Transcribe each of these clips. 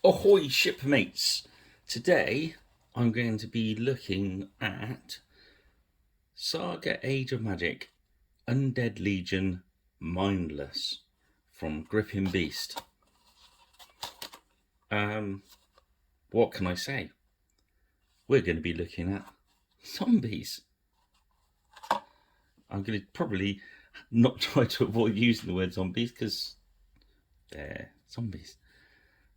Ahoy shipmates! Today I'm going to be looking at Saga Age of Magic Undead Legion Mindless from Gripping Beast. What can I say? We're going to be looking at zombies. I'm going to probably not try to avoid using the word zombies because they're zombies.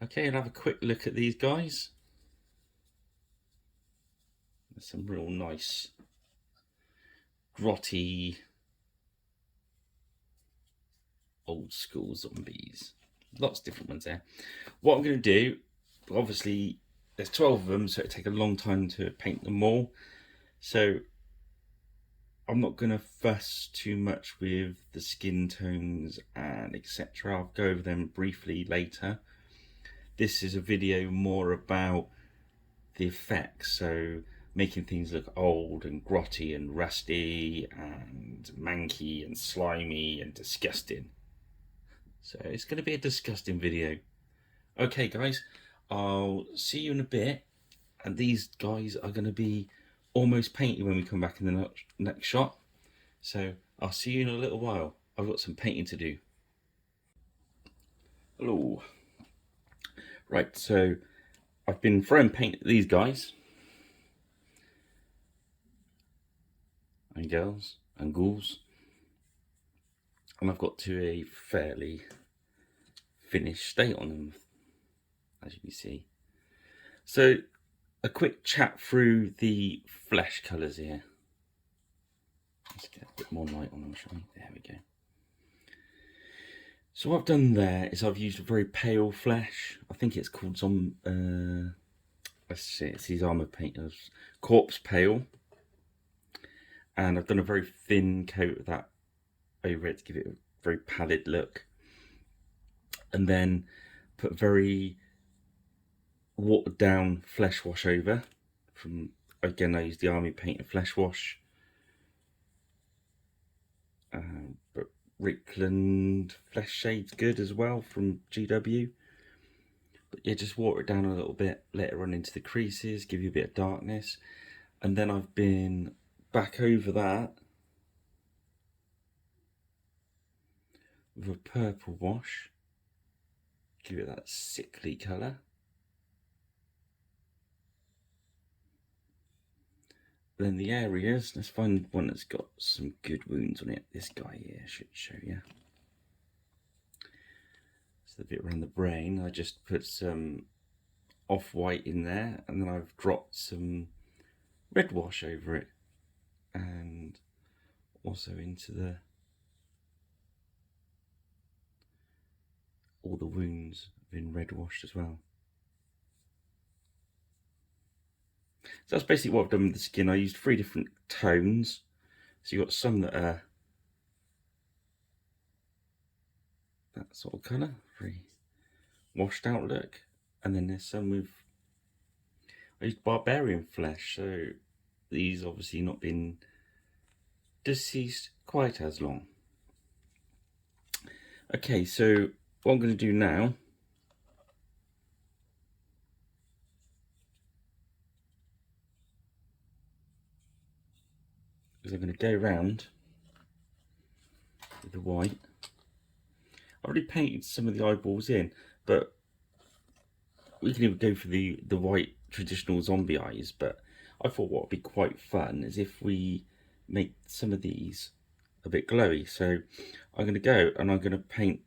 Okay, I'll have a quick look at these guys. There's some real nice grotty old school zombies. Lots of different ones there. What I'm going to do, obviously there's 12 of them, so it'll take a long time to paint them all. So I'm not going to fuss too much with the skin tones and etc. I'll go over them briefly later. This is a video more about the effects, so making things look old and grotty and rusty and manky and slimy and disgusting. So it's going to be a disgusting video. Okay guys, I'll see you in a bit, and these guys are going to be almost painted when we come back in the next shot. So I'll see you in a little while. I've got some painting to do. Hello. Right, so I've been throwing paint at these guys and girls and ghouls, and I've got to a fairly finished state on them, as you can see. So a quick chat through the flesh colours here. Let's get a bit more light on them, shall we? There we go. So what I've done there is I've used a very pale flesh. I think it's called some, let's see, it's these armour painters, Corpse Pale. And I've done a very thin coat of that over it to give it a very pallid look. And then put very watered down flesh wash over. Again, I used the Army Painter flesh wash. But Rickland flesh shade's good as well from GW. But yeah, just water it down a little bit, let it run into the creases, give you a bit of darkness. And then I've been back over that with a purple wash, give it that sickly colour. Then the areas, let's find one that's got some good wounds on it. This guy here should show you. So the bit around the brain, I just put some off-white in there, and then I've dropped some red wash over it, and also into all the wounds have been red washed as well. So that's basically what I've done with the skin. I used 3 different tones. So you've got some that are that sort of colour, very washed out look. And then there's some with, I used barbarian flesh. So these obviously not been deceased quite as long. Okay, so what I'm going to do now is I'm going to go around with the white. I've already painted some of the eyeballs in, but we can even go for the white traditional zombie eyes. But I thought what would be quite fun is if we make some of these a bit glowy. So I'm going to go and I'm going to paint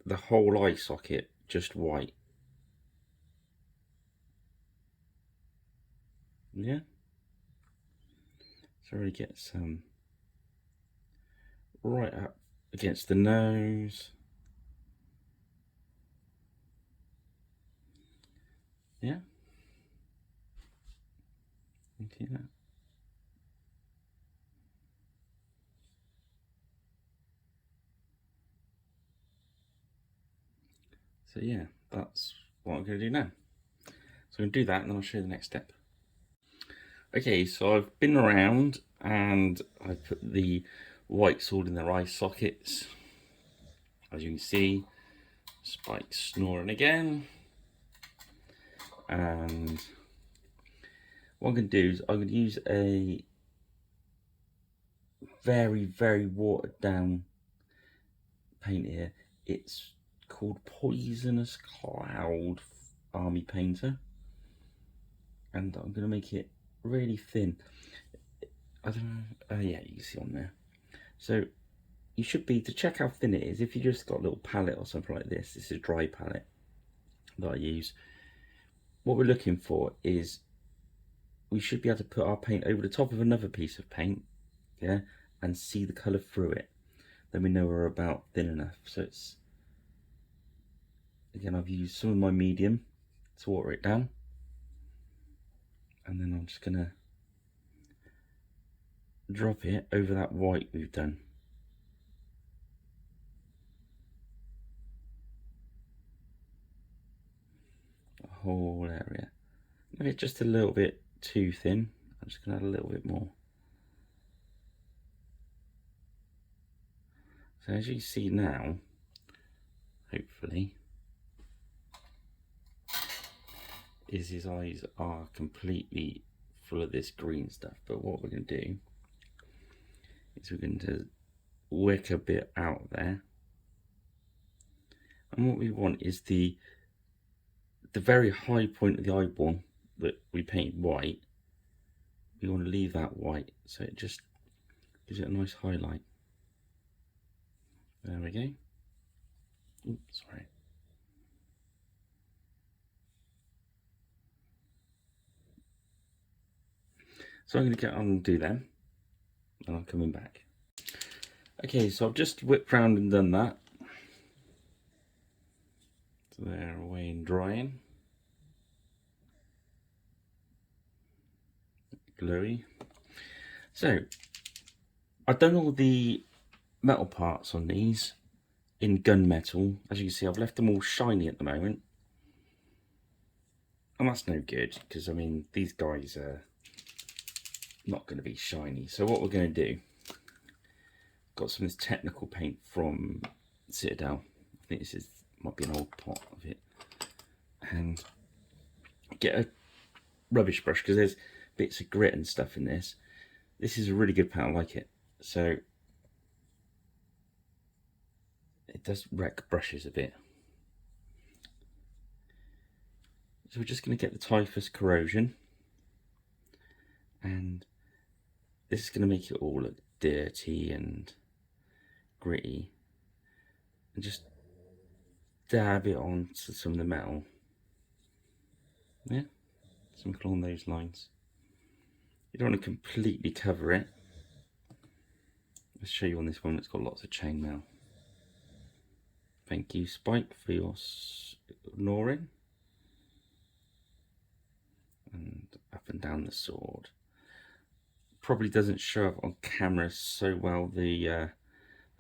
the whole eye socket just white. Yeah. So really get some right up against the nose. Yeah. You see that? So yeah, that's what I'm going to do now. So I'm going to do that and then I'll show you the next step. Okay, so I've been around and I put the whites all in their eye sockets. As you can see, Spike's snoring again. And what I'm going to do is I'm going to use a very, very watered down paint here. It's called Poisonous Cloud Army Painter, and I'm going to make it really thin. I don't know, yeah, you can see on there. So you should be, to check how thin it is, if you just got a little palette or something like this, this is a dry palette that I use. What we're looking for is, we should be able to put our paint over the top of another piece of paint, yeah, and see the colour through it. Then we know we're about thin enough. So it's, again, I've used some of my medium to water it down, and then I'm just gonna drop it over that white we've done. The whole area. Maybe it's just a little bit too thin. I'm just gonna add a little bit more. So as you see now, hopefully, is his eyes are completely full of this green stuff. But what we're going to do is we're going to wick a bit out there, and what we want is the very high point of the eyeball that we painted white. We want to leave that white, so it just gives it a nice highlight. There we go. Oops, sorry. So I'm going to get on and do them, and I'm coming back. Okay, so I've just whipped round and done that. So they're away and drying. Glowy. So I've done all the metal parts on these in gunmetal. As you can see, I've left them all shiny at the moment, and that's no good, because I mean, these guys are not going to be shiny. So what we're going to do, got some of this technical paint from Citadel. I think this is, might be an old pot of it, and get a rubbish brush, because there's bits of grit and stuff in this. This is a really good paint, I like it. So it does wreck brushes a bit. So we're just going to get the typhus corrosion, and this is going to make it all look dirty and gritty, and just dab it onto some of the metal. Yeah, something along those lines. You don't want to completely cover it. Let's show you on this one that's got lots of chainmail. Thank you, Spike, for your ignoring. And up and down the sword. Probably doesn't show up on camera so well. There's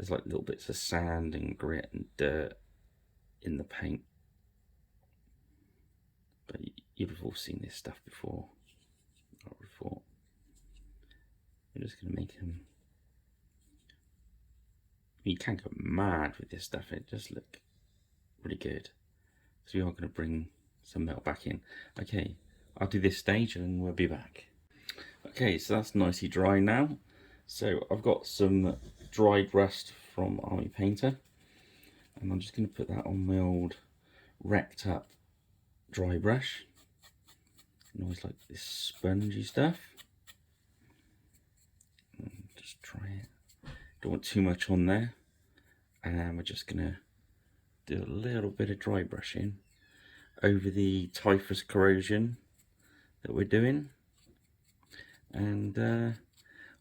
like little bits of sand and grit and dirt in the paint, but you've all seen this stuff before, I would have thought. We're just going to make him, you can't go mad with this stuff, it does look really good. So we are going to bring some metal back in. Okay, I'll do this stage and then we'll be back. Okay, so that's nicely dry now. So I've got some dried rust from Army Painter, and I'm just going to put that on my old wrecked up dry brush. I always like this spongy stuff. And just try it. Don't want too much on there. And we're just going to do a little bit of dry brushing over the typhus corrosion that we're doing. And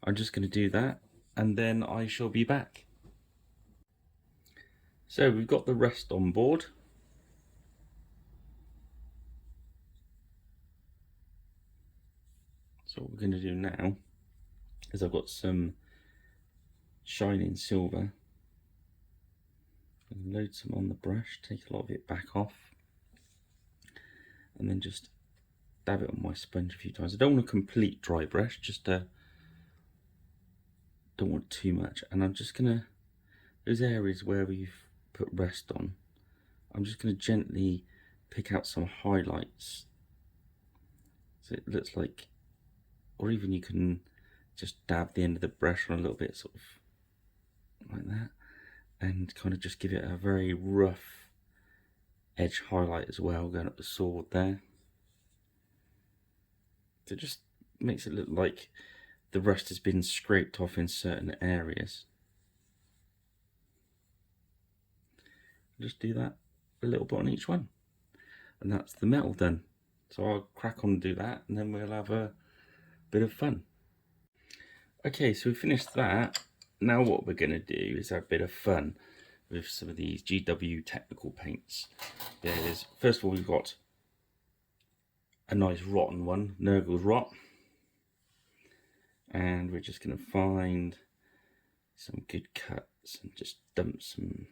I'm just going to do that, and then I shall be back. So we've got the rest on board. So what we're going to do now is, I've got some shining silver. I'm going to load some on the brush, take a lot of it back off, and then just dab it on my sponge a few times. I don't want a complete dry brush, just don't want too much. And I'm just going to, those areas where we've put rest on, I'm just going to gently pick out some highlights So it looks like, or even you can just dab the end of the brush on a little bit, sort of like that, and kind of just give it a very rough edge highlight as well, going up the sword there. So it just makes it look like the rust has been scraped off in certain areas. Just do that a little bit on each one, and that's the metal done. So I'll crack on and do that, and then we'll have a bit of fun. Okay, so we finished that. Now what we're going to do is have a bit of fun with some of these GW technical paints. First of all, we've got a nice rotten one, Nurgle's Rot. And we're just going to find some good cuts and just dump some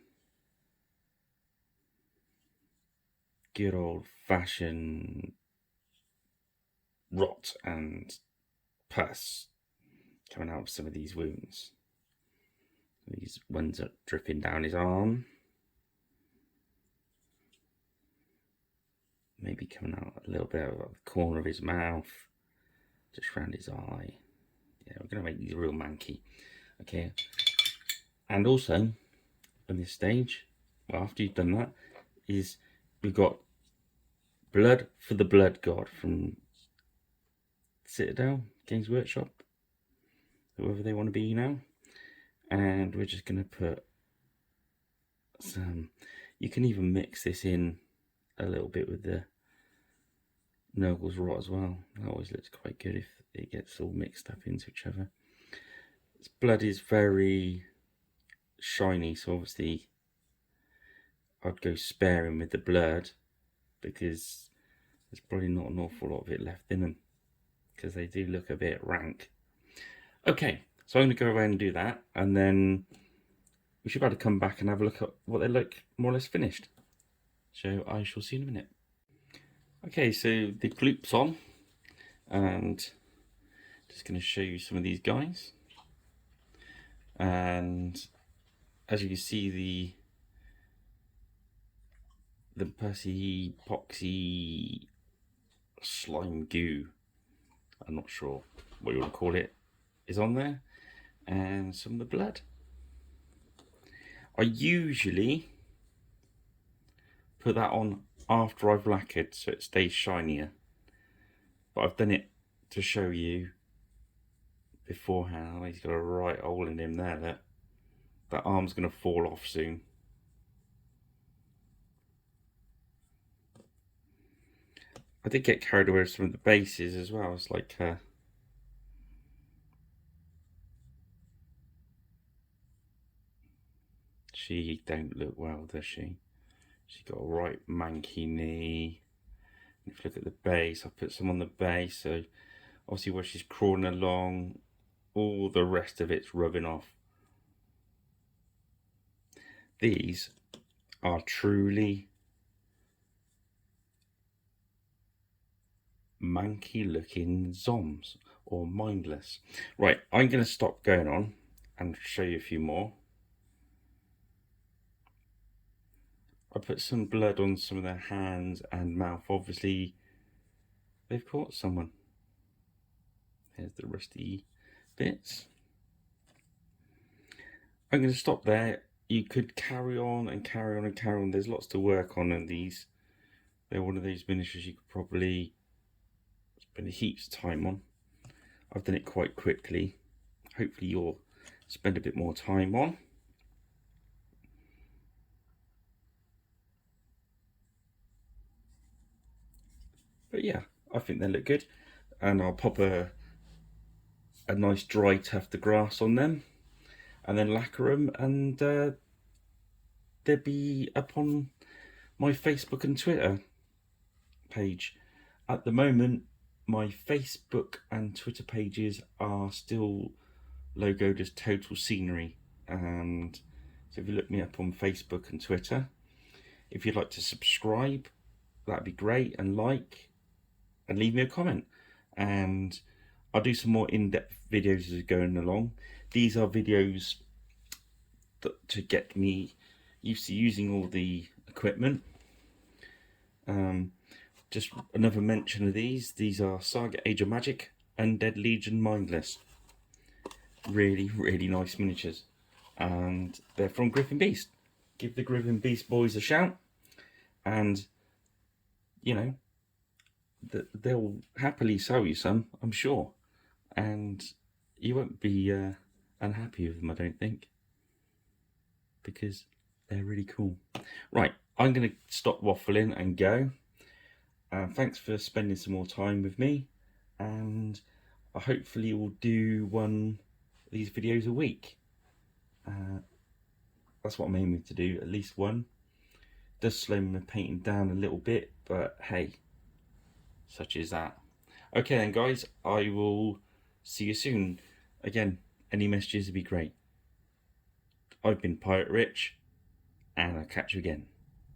good old fashioned rot and pus coming out of some of these wounds. These ones are dripping down his arm. Maybe coming out a little bit of the corner of his mouth, just around his eye. Yeah, we're going to make these real manky. Okay. And also, on this stage, well, after you've done that, is we've got Blood for the Blood God from Citadel, Games Workshop, whoever they want to be now. And we're just going to put some, you can even mix this in a little bit with the Nurgle's Rot as well. That always looks quite good if it gets all mixed up into each other. This blood is very shiny, so obviously I'd go sparing with the blood because there's probably not an awful lot of it left in them because they do look a bit rank. Okay, so I'm going to go away and do that, and then we should be able to come back and have a look at what they look more or less finished. So I shall see you in a minute. Okay, so the gloop's on, and just going to show you some of these guys. And as you can see, the pussy poxy slime goo, I'm not sure what you want to call it, is on there, and some of the blood. I usually put that on after I've lacquered so it stays shinier, but I've done it to show you beforehand. He's got a right hole in him there. That arm's going to fall off soon. I did get carried away with some of the bases as well. It's like she don't look well, does she? She's got a right manky knee. If you look at the base, I put some on the base, so obviously where she's crawling along, all the rest of it's rubbing off. These are truly manky looking zombs or mindless. Right, I'm going to stop going on and show you a few more. I put some blood on some of their hands and mouth. Obviously they've caught someone. Here's the rusty bits. I'm going to stop there. You could carry on and carry on and carry on. There's lots to work on, and these, they're one of those miniatures you could probably spend heaps of time on. I've done it quite quickly. Hopefully you'll spend a bit more time on. But yeah, I think they look good, and I'll pop a nice dry tuft of grass on them and then lacquer them, and they'll be up on my Facebook and Twitter page. At the moment, my Facebook and Twitter pages are still logoed as Total Scenery, and so if you look me up on Facebook and Twitter, if you'd like to subscribe, that'd be great, and like, and leave me a comment, and I'll do some more in-depth videos as we're going along. These are videos to get me used to using all the equipment. To just another mention of these. These are Saga Age of Magic, Undead Legion, Mindless. Really, really nice miniatures. And they're from Griffin Beast. Give the Griffin Beast boys a shout. And, you know, they'll happily sell you some, I'm sure. And you won't be unhappy with them, I don't think. Because they're really cool. Right, I'm going to stop waffling and go. Thanks for spending some more time with me, and I hopefully will do one of these videos a week. That's what I'm aiming to do, at least one. It does slow my painting down a little bit, but hey, such is that. Okay then guys, I will see you soon. Again, any messages would be great. I've been Pirate Rich, and I'll catch you again.